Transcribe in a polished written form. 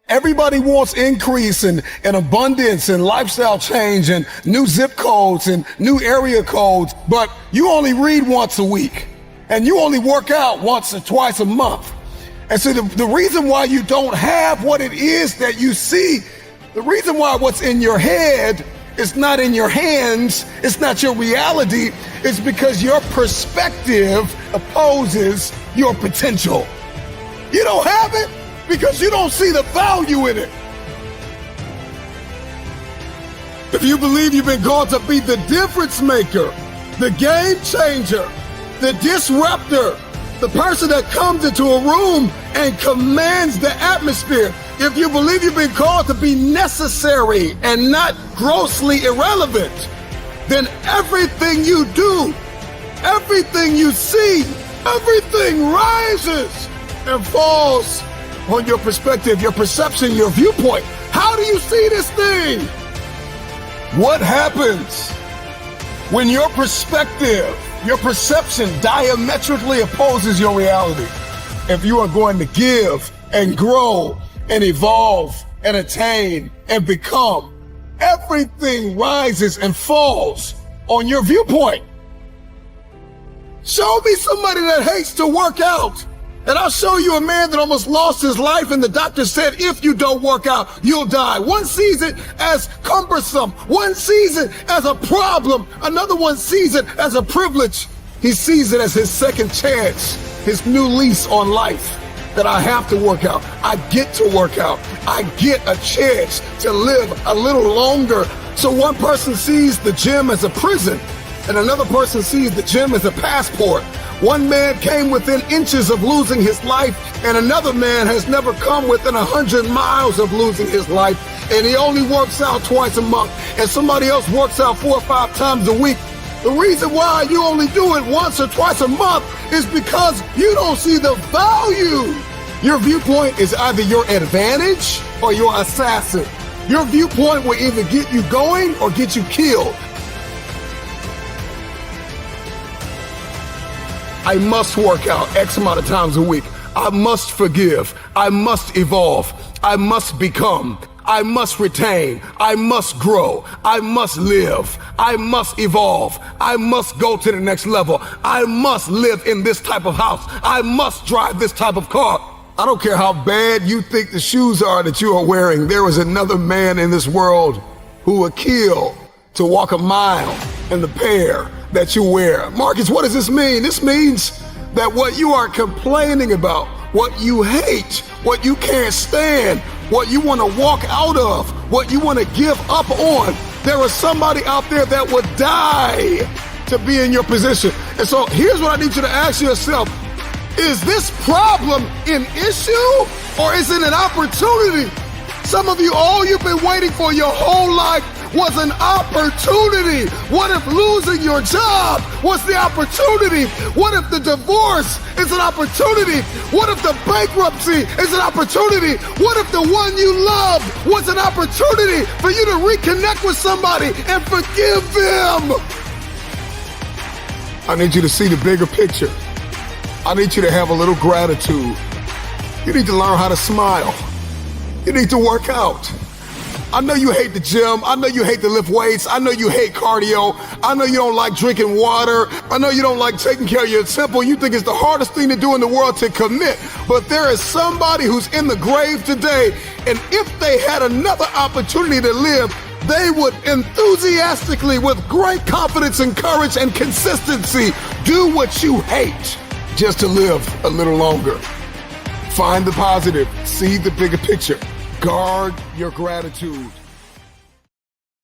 Everybody wants increase and abundance and lifestyle change and new zip codes and new area codes, but you only read once a week and you only work out once or twice a month. And so the reason why you don't have what it is that you see, the reason why what's in your head is not in your hands, it's not your reality, it's because your perspective opposes your potential. You don't have it because you don't see the value in it. If you believe you've been called to be the difference maker, the game changer, the disruptor, the person that comes into a room and commands the atmosphere, if you believe you've been called to be necessary and not grossly irrelevant, then everything you do, everything you see, everything rises and falls on your perspective, your perception, your viewpoint. How do you see this thing? What happens when your perspective, your perception diametrically opposes your reality? If you are going to give and grow and evolve and attain and become, everything rises and falls on your viewpoint. Show me somebody that hates to work out, and I'll show you a man that almost lost his life, and the doctor said, if you don't work out, you'll die. One sees it as cumbersome. One sees it as a problem. Another one sees it as a privilege. He sees it as his second chance, his new lease on life, that I have to work out. I get to work out. I get a chance to live a little longer. So one person sees the gym as a prison, and another person sees the gym as a passport. One man came within inches of losing his life, and another man has never come within 100 miles of losing his life, and he only works out twice a month, and somebody else works out 4 or 5 times a week. The reason why you only do it once or twice a month is because you don't see the value. Your viewpoint is either your advantage or your assassin. Your viewpoint will either get you going or get you killed. I must work out X amount of times a week. I must forgive. I must evolve. I must become. I must retain. I must grow. I must live. I must evolve. I must go to the next level. I must live in this type of house. I must drive this type of car. I don't care how bad you think the shoes are that you are wearing. There is another man in this world who would kill to walk a mile in the pair that you wear. Marcus, what does this mean? This means that what you are complaining about, what you hate, what you can't stand, what you want to walk out of, what you want to give up on, there is somebody out there that would die to be in your position. And so here's what I need you to ask yourself. Is this problem an issue or is it an opportunity? Some of you, all you've been waiting for your whole life was an opportunity. What if losing your job was the opportunity? What if the divorce is an opportunity? What if the bankruptcy is an opportunity? What if the one you love was an opportunity for you to reconnect with somebody and forgive them? I need you to see the bigger picture. I need you to have a little gratitude. You need to learn how to smile. You need to work out. I know you hate the gym. I know you hate to lift weights. I know you hate cardio. I know you don't like drinking water. I know you don't like taking care of your temple. You think it's the hardest thing to do in the world to commit. But there is somebody who's in the grave today, and if they had another opportunity to live, they would enthusiastically, with great confidence and courage and consistency, do what you hate just to live a little longer. Find the positive. See the bigger picture. Guard your gratitude.